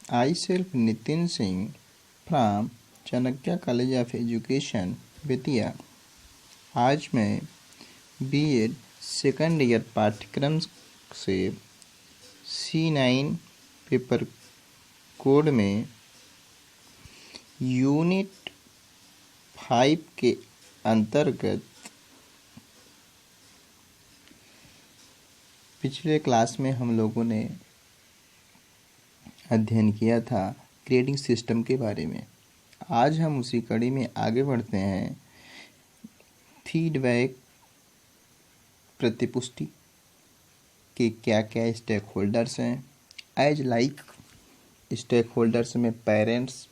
I self Nitin Singh from Chanakya college of education Bettiah. आज मैं BEd second year पाठ्यक्रम से C9 पेपर कोड में यूनिट 5 के अंतर्गत पिछले क्लास में हम लोगों ने अध्ययन किया था ग्रेडिंग सिस्टम के बारे में। आज हम उसी कड़ी में आगे बढ़ते हैं। फीडबैक प्रतिपुष्टि के क्या क्या स्टेक होल्डर्स हैं। एज लाइक स्टेक होल्डर्स में पेरेंट्स,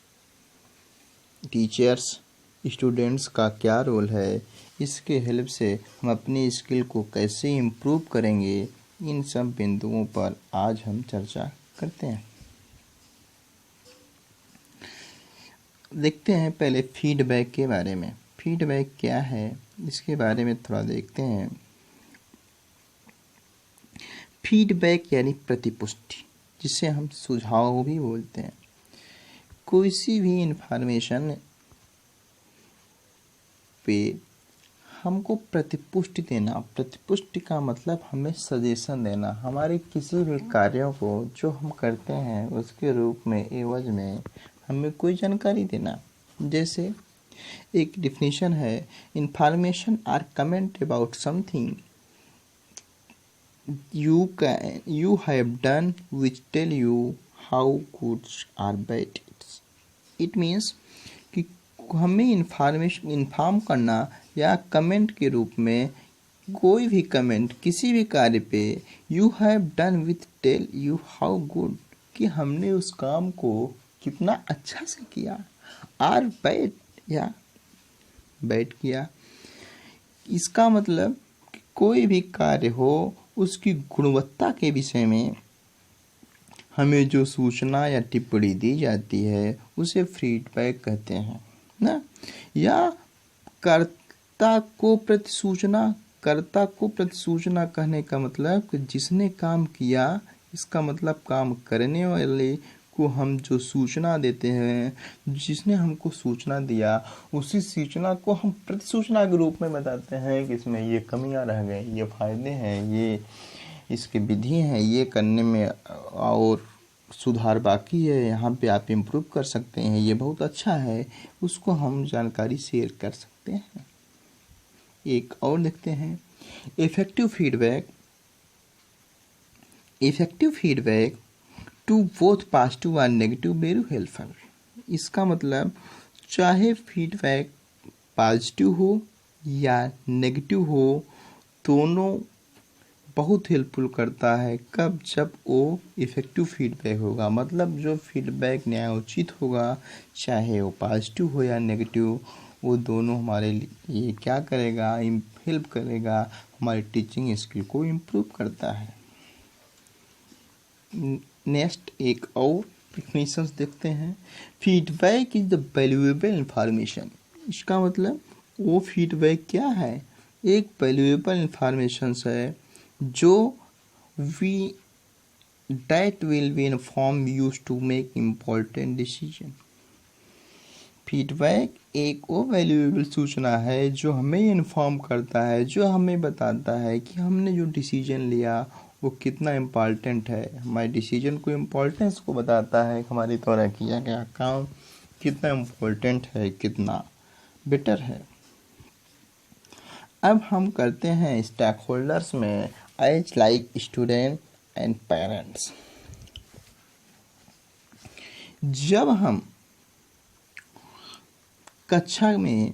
टीचर्स, स्टूडेंट्स का क्या रोल है, इसके हेल्प से हम अपनी स्किल को कैसे इम्प्रूव करेंगे, इन सब बिंदुओं पर आज हम चर्चा करते हैं। देखते हैं पहले फीडबैक के बारे में। फीडबैक क्या है इसके बारे में थोड़ा देखते हैं। फीडबैक यानी प्रतिपुष्टि, जिसे हम सुझाव भी बोलते हैं। कोई सी भी इंफॉर्मेशन पे हमको प्रतिपुष्टि देना। प्रतिपुष्टि का मतलब हमें सजेशन देना। हमारे किसी भी कार्यों को जो हम करते हैं उसके रूप में, एवज में हमें कोई जानकारी देना। जैसे एक डिफिनीशन है, information or comment about something you have done which tell you how good or bad it means कि हमें इन्फॉर्म करना या कमेंट के रूप में कोई भी कमेंट किसी भी कार्य पे you have done which tell you how good, कि हमने उस काम को कितना अच्छा से किया, और बैड या बैड किया। इसका मतलब कोई भी कार्य हो उसकी गुणवत्ता के विषय में हमें जो सूचना या टिप्पणी दी जाती है उसे फीडबैक कहते हैं ना। या कर्ता को प्रतिसूचना कहने का मतलब कि जिसने काम किया, इसका मतलब काम करने वाले को हम जो सूचना देते हैं, जिसने हमको सूचना दिया उसी सूचना को हम प्रतिसूचना के रूप में बताते हैं कि इसमें ये कमियां रह गई, ये फायदे हैं, ये इसके विधि हैं, ये करने में और सुधार बाकी है, यहाँ पे आप इम्प्रूव कर सकते हैं, ये बहुत अच्छा है, उसको हम जानकारी शेयर कर सकते हैं। एक और देखते हैं, effective feedback to both positive और नेगेटिव वेरी हेल्पफुल। इसका मतलब चाहे फीडबैक पॉजिटिव हो या नेगेटिव हो, दोनों बहुत हेल्पफुल करता है। कब? जब वो इफेक्टिव फीडबैक होगा, मतलब जो फीडबैक न्यायोचित होगा, चाहे वो पॉजिटिव हो या नेगेटिव, वो दोनों हमारे लिए क्या करेगा, हेल्प करेगा, हमारी टीचिंग स्किल को इम्प्रूव करता है। नेक्स्ट एक और डेफिनेशन देखते हैं। Feedback is the valuable information. इसका मतलब वो फीडबैक क्या है? एक वैल्यूएबल इंफॉर्मेशन है जो that will be inform used to make important decision। Feedback एक वो वैल्यूएबल सूचना है जो हमें इन्फॉर्म करता है, जो हमें बताता है कि हमने जो डिसीजन लिया वो कितना इम्पॉर्टेंट है। हमारे डिसीजन को इम्पोर्टेंस को बताता है, हमारे द्वारा किया गया काम कितना इम्पोर्टेंट है, कितना बेटर है। अब हम करते हैं स्टेक होल्डर्स में, as like student and parents. जब हम कक्षा में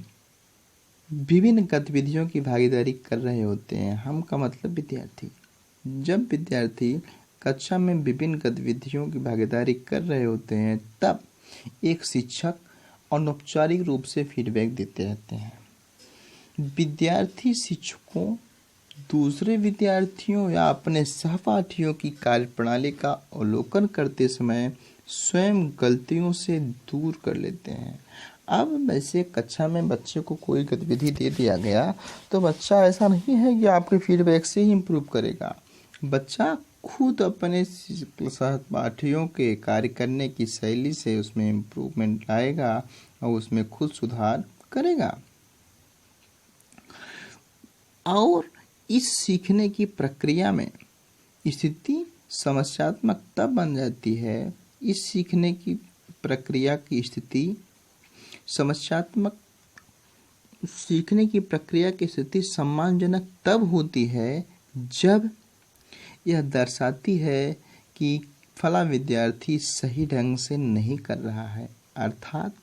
विभिन्न गतिविधियों की भागीदारी कर रहे होते हैं, हम का मतलब विद्यार्थी, जब विद्यार्थी कक्षा में विभिन्न गतिविधियों की भागीदारी कर रहे होते हैं, तब एक शिक्षक अनौपचारिक रूप से फीडबैक देते रहते हैं। विद्यार्थी शिक्षकों, दूसरे विद्यार्थियों या अपने सहपाठियों की कार्यप्रणाली का अवलोकन करते समय स्वयं गलतियों से दूर कर लेते हैं। अब वैसे कक्षा में बच्चे को कोई गतिविधि दे दिया गया तो बच्चा ऐसा नहीं है कि आपके फीडबैक से ही इम्प्रूव करेगा। बच्चा खुद अपने सहपाठियों के कार्य करने की शैली से उसमें इम्प्रूवमेंट लाएगा और उसमें खुद सुधार करेगा। और इस सीखने की प्रक्रिया में स्थिति समस्यात्मक तब बन जाती है, इस सीखने की प्रक्रिया की स्थिति समस्यात्मक सीखने की प्रक्रिया की स्थिति सम्मानजनक तब होती है जब यह दर्शाती है कि फला विद्यार्थी सही ढंग से नहीं कर रहा है। अर्थात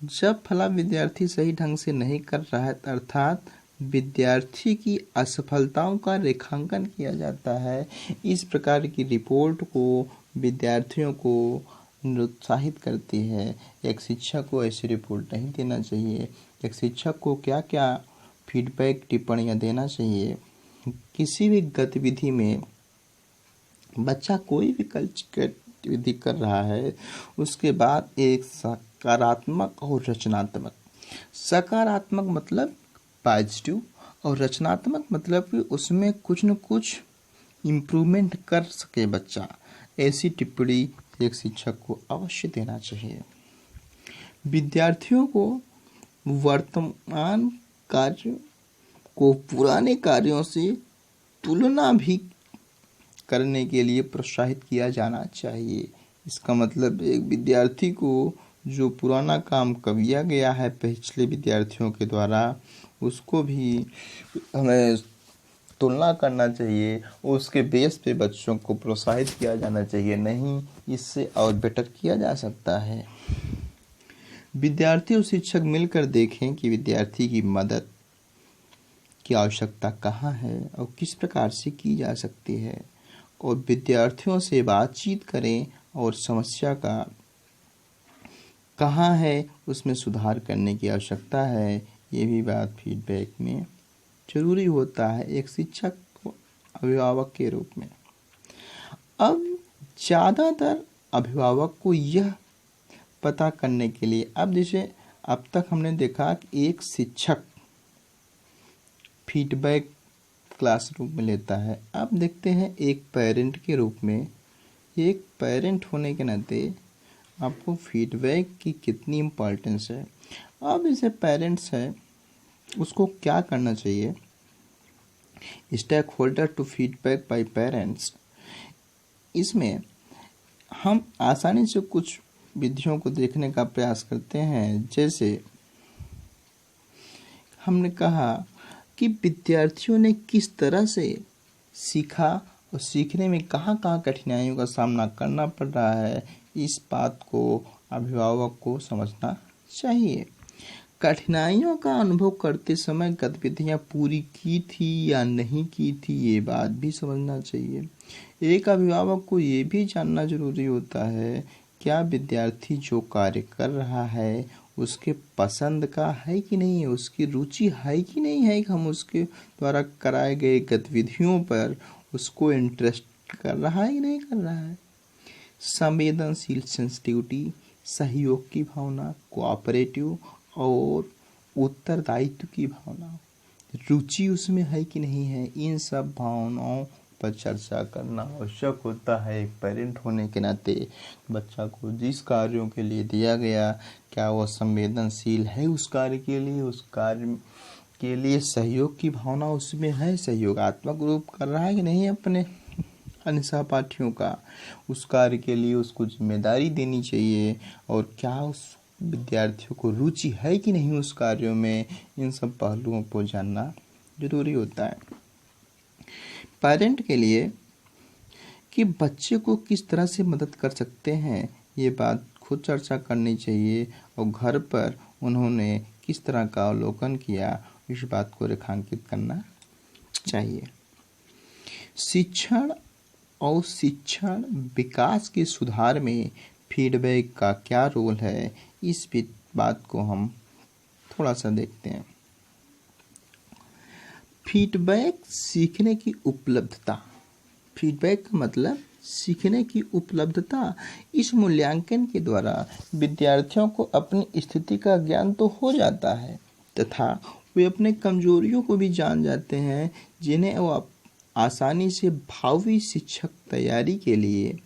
जब फला विद्यार्थी सही ढंग से नहीं कर रहा है, अर्थात विद्यार्थी की असफलताओं का रेखांकन किया जाता है। इस प्रकार की रिपोर्ट को विद्यार्थियों को निरुत्साहित करती है। एक शिक्षक को ऐसी रिपोर्ट नहीं देना चाहिए। एक शिक्षक को क्या क्या फीडबैक टिप्पणियाँ देना चाहिए। किसी भी गतिविधि में बच्चा कोई भी गतिविधि कर रहा है, उसके बाद एक सकारात्मक और रचनात्मक, सकारात्मक मतलब पॉजिटिव और रचनात्मक मतलब कि उसमें कुछ न कुछ इम्प्रूवमेंट कर सके बच्चा, ऐसी टिप्पणी एक शिक्षक को अवश्य देना चाहिए। विद्यार्थियों को वर्तमान कार्य को पुराने कार्यों से तुलना भी करने के लिए प्रोत्साहित किया जाना चाहिए। इसका मतलब एक विद्यार्थी को जो पुराना काम किया गया है पिछले विद्यार्थियों के द्वारा, उसको भी हमें तुलना करना चाहिए। उसके बेस पे बच्चों को प्रोत्साहित किया जाना चाहिए, नहीं इससे और बेटर किया जा सकता है। विद्यार्थी और शिक्षक मिलकर देखें कि विद्यार्थी की मदद की आवश्यकता कहाँ है और किस प्रकार से की जा सकती है, और विद्यार्थियों से बातचीत करें और समस्या का कहाँ है उसमें सुधार करने की आवश्यकता है, ये भी बात फीडबैक में जरूरी होता है एक शिक्षक को अभिभावक के रूप में। अब ज़्यादातर अभिभावक को यह पता करने के लिए, अब जैसे अब तक हमने देखा कि एक शिक्षक फीडबैक क्लासरूम में लेता है, अब देखते हैं एक पेरेंट के रूप में। एक पेरेंट होने के नाते आपको फीडबैक की कितनी इम्पोर्टेंस है। अब जैसे पेरेंट्स है, उसको क्या करना चाहिए। Stakeholder to feedback by parents, इसमें हम आसानी से कुछ विधियों को देखने का प्रयास करते हैं। जैसे हमने कहा कि विद्यार्थियों ने किस तरह से सीखा और सीखने में कहाँ कहाँ कठिनाइयों का सामना करना पड़ रहा है, इस बात को अभिभावक को समझना चाहिए। कठिनाइयों का अनुभव करते समय गतिविधियाँ पूरी की थी या नहीं की थी, ये बात भी समझना चाहिए। एक अभिभावक को ये भी जानना जरूरी होता है क्या विद्यार्थी जो कार्य कर रहा है उसके पसंद का है कि नहीं है, उसकी रुचि है कि नहीं है, कि हम उसके द्वारा कराए गए गतिविधियों पर उसको इंटरेस्ट कर रहा है कि नहीं कर रहा है। संवेदनशील सेंसिटिविटी, सहयोग की भावना, कोऑपरेटिव और उत्तरदायित्व की भावना, रुचि उसमें है कि नहीं है, इन सब भावनाओं पर चर्चा करना आवश्यक होता है। एक पेरेंट होने के नाते बच्चा को जिस कार्यों के लिए दिया गया, क्या वह संवेदनशील है उस कार्य के लिए, उस कार्य के लिए सहयोग की भावना उसमें है, सहयोगात्मक रूप कर रहा है कि नहीं अपने अन्य सहपाठियों का, उस कार्य के लिए उसको जिम्मेदारी देनी चाहिए, और क्या उस विद्यार्थियों को रुचि है कि नहीं उस कार्यों में, इन सब पहलुओं को जानना जरूरी होता है पेरेंट के लिए। कि बच्चे को किस तरह से मदद कर सकते हैं, ये बात खुद चर्चा करनी चाहिए, और घर पर उन्होंने किस तरह का अवलोकन किया, इस बात को रेखांकित करना चाहिए। शिक्षण और शिक्षण विकास के सुधार में फीडबैक का क्या रोल है, इस बात को हम थोड़ा सा देखते हैं। फीडबैक सीखने की उपलब्धता, फीडबैक का मतलब सीखने की उपलब्धता। इस मूल्यांकन के द्वारा विद्यार्थियों को अपनी स्थिति का ज्ञान तो हो जाता है तथा वे अपने कमजोरियों को भी जान जाते हैं, जिन्हें वो आसानी से भावी शिक्षक तैयारी के लिए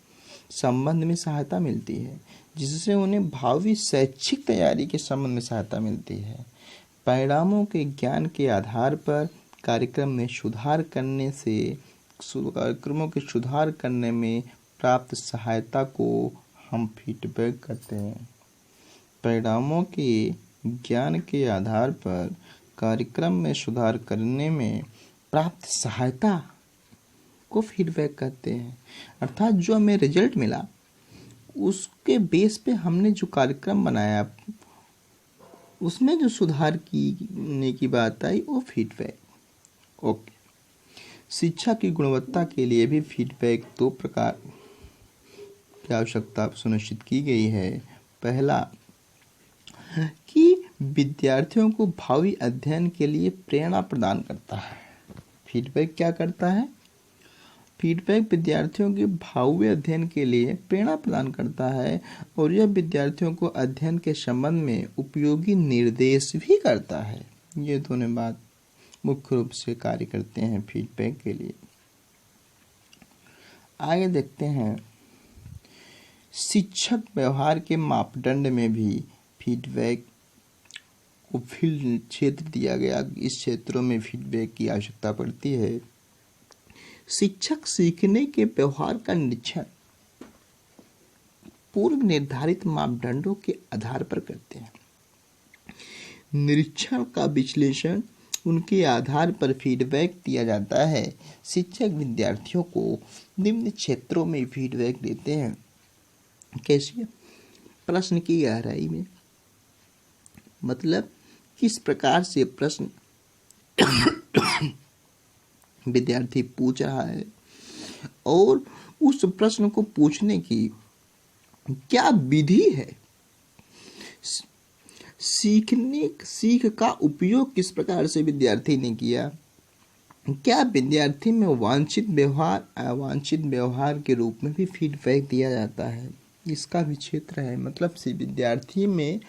संबंध में सहायता मिलती है, जिससे उन्हें भावी शैक्षिक तैयारी के संबंध में सहायता मिलती है। परिणामों के ज्ञान के आधार पर कार्यक्रमों के सुधार करने में प्राप्त सहायता को हम फीडबैक कहते हैं। परिणामों के ज्ञान के आधार पर कार्यक्रम में सुधार करने में प्राप्त सहायता को फीडबैक कहते हैं। अर्थात जो हमें रिजल्ट मिला उसके बेस पे हमने जो कार्यक्रम बनाया उसमें जो सुधार करने की बात आई वो फीडबैक। ओके, शिक्षा की गुणवत्ता के लिए भी फीडबैक 2 प्रकार की आवश्यकता सुनिश्चित की गई है। पहला कि विद्यार्थियों को भावी अध्ययन के लिए प्रेरणा प्रदान करता है। फीडबैक क्या करता है? फीडबैक विद्यार्थियों के भावी अध्ययन के लिए प्रेरणा प्रदान करता है और यह विद्यार्थियों को अध्ययन के संबंध में उपयोगी निर्देश भी करता है। ये दोनों बात मुख्य रूप से कार्य करते हैं फीडबैक के लिए। आगे देखते हैं, शिक्षक व्यवहार के मापदंड में भी फीडबैक को फील्ड क्षेत्र दिया गया। इस क्षेत्रों में फीडबैक की आवश्यकता पड़ती है। शिक्षक सीखने के व्यवहार का निरीक्षण पूर्व निर्धारित मापदंडों के आधार पर करते हैं। निरीक्षण का विश्लेषण उनके आधार पर फीडबैक दिया जाता है। शिक्षक विद्यार्थियों को निम्न क्षेत्रों में फीडबैक देते हैं। कैसे? प्रश्न की गहराई में, मतलब किस प्रकार से प्रश्न विद्यार्थी पूछ रहा है और उस प्रश्न को पूछने की क्या विधि है, सीख का उपयोग किस प्रकार से विद्यार्थी ने किया, क्या विद्यार्थी में वांछित व्यवहार अवांछित व्यवहार के रूप में भी फीडबैक दिया जाता है। इसका भी क्षेत्र है, मतलब से विद्यार्थी में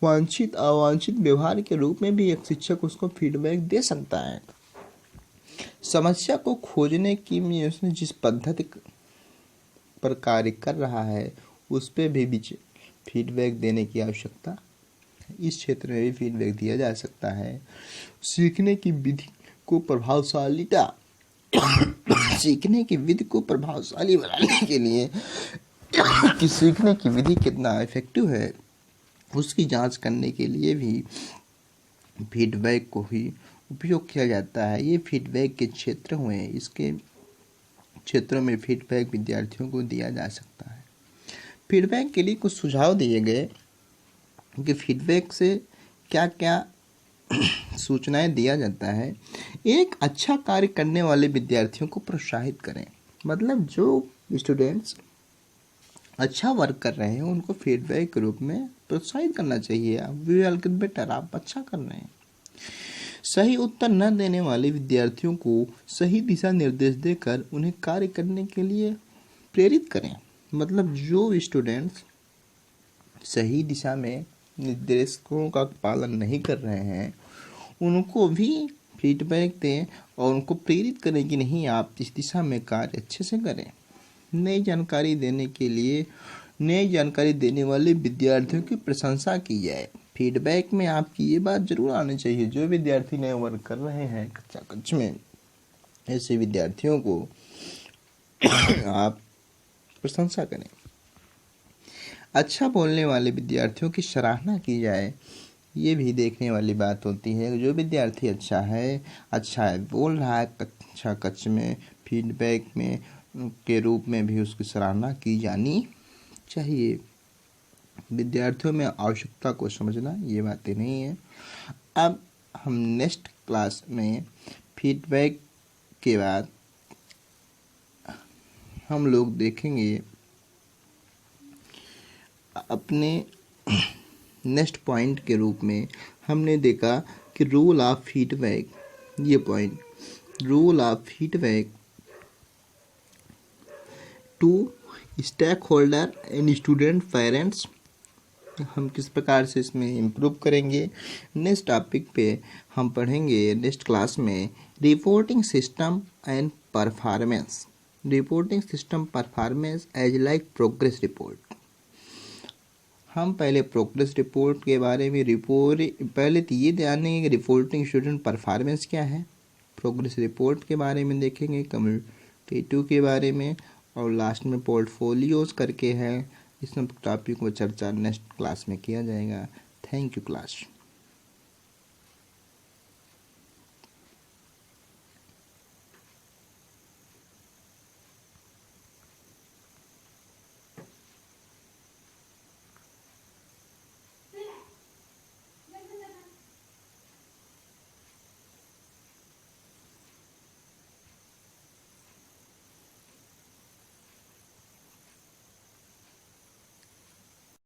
वांछित अवांछित व्यवहार के रूप में भी एक शिक्षक उसको फीडबैक दे सकता है। समस्या को खोजने की में उसने जिस पद्धति पर कार्य कर रहा है उस पे भी फीडबैक देने की आवश्यकता, इस क्षेत्र में भी फीडबैक दिया जा सकता है। सीखने की विधि को प्रभावशालीता सीखने की विधि को प्रभावशाली बनाने के लिए कि सीखने की विधि कितना इफेक्टिव है उसकी जांच करने के लिए भी फीडबैक को ही उपयोग किया जाता है। ये फीडबैक के क्षेत्र हुए, इसके क्षेत्रों में फीडबैक विद्यार्थियों को दिया जा सकता है। फीडबैक के लिए कुछ सुझाव दिए गए कि फीडबैक से क्या क्या सूचनाएं दिया जाता है। एक, अच्छा कार्य करने वाले विद्यार्थियों को प्रोत्साहित करें, मतलब जो स्टूडेंट्स अच्छा वर्क कर रहे हैं उनको फीडबैक के रूप में प्रोत्साहित करना चाहिए। वी आर गेट बेटर, आप अच्छा कर रहे हैं। सही उत्तर न देने वाले विद्यार्थियों को सही दिशा निर्देश देकर उन्हें कार्य करने के लिए प्रेरित करें, मतलब जो स्टूडेंट्स सही दिशा में निर्देशों का पालन नहीं कर रहे हैं उनको भी फीडबैक दें और उनको प्रेरित करें कि नहीं, आप इस दिशा में कार्य अच्छे से करें। नई जानकारी देने वाले विद्यार्थियों की प्रशंसा की जाए। फीडबैक में आपकी ये बात जरूर आनी चाहिए, जो विद्यार्थी नए वर्क कर रहे हैं कक्षा कक्ष में, ऐसे विद्यार्थियों को आप प्रशंसा करें। अच्छा बोलने वाले विद्यार्थियों की सराहना की जाए, ये भी देखने वाली बात होती है। जो विद्यार्थी अच्छा है बोल रहा है कक्षा कक्ष में, फीडबैक में के रूप में भी उसकी सराहना की जानी चाहिए। विद्यार्थियों में आवश्यकता को समझना, ये बातें नहीं है। अब हम नेक्स्ट क्लास में फीडबैक के बाद हम लोग देखेंगे अपने नेक्स्ट पॉइंट के रूप में हमने देखा कि रोल ऑफ फीडबैक, ये point, role of feedback to stakeholder and student parents, हम किस प्रकार से इसमें इम्प्रूव करेंगे। नेक्स्ट टॉपिक पे हम पढ़ेंगे नेक्स्ट क्लास में reporting system and performance, reporting system performance as like progress report. हम पहले प्रोग्रेस रिपोर्ट के बारे में पहले तो ये ध्यान देंगे कि रिपोर्टिंग स्टूडेंट परफॉर्मेंस क्या है, प्रोग्रेस रिपोर्ट के बारे में देखेंगे, कम्यूटेटिव के बारे में, और लास्ट में पोर्टफोलियोज करके है। इस सब टॉपिक को चर्चा नेक्स्ट क्लास में किया जाएगा। Thank you class.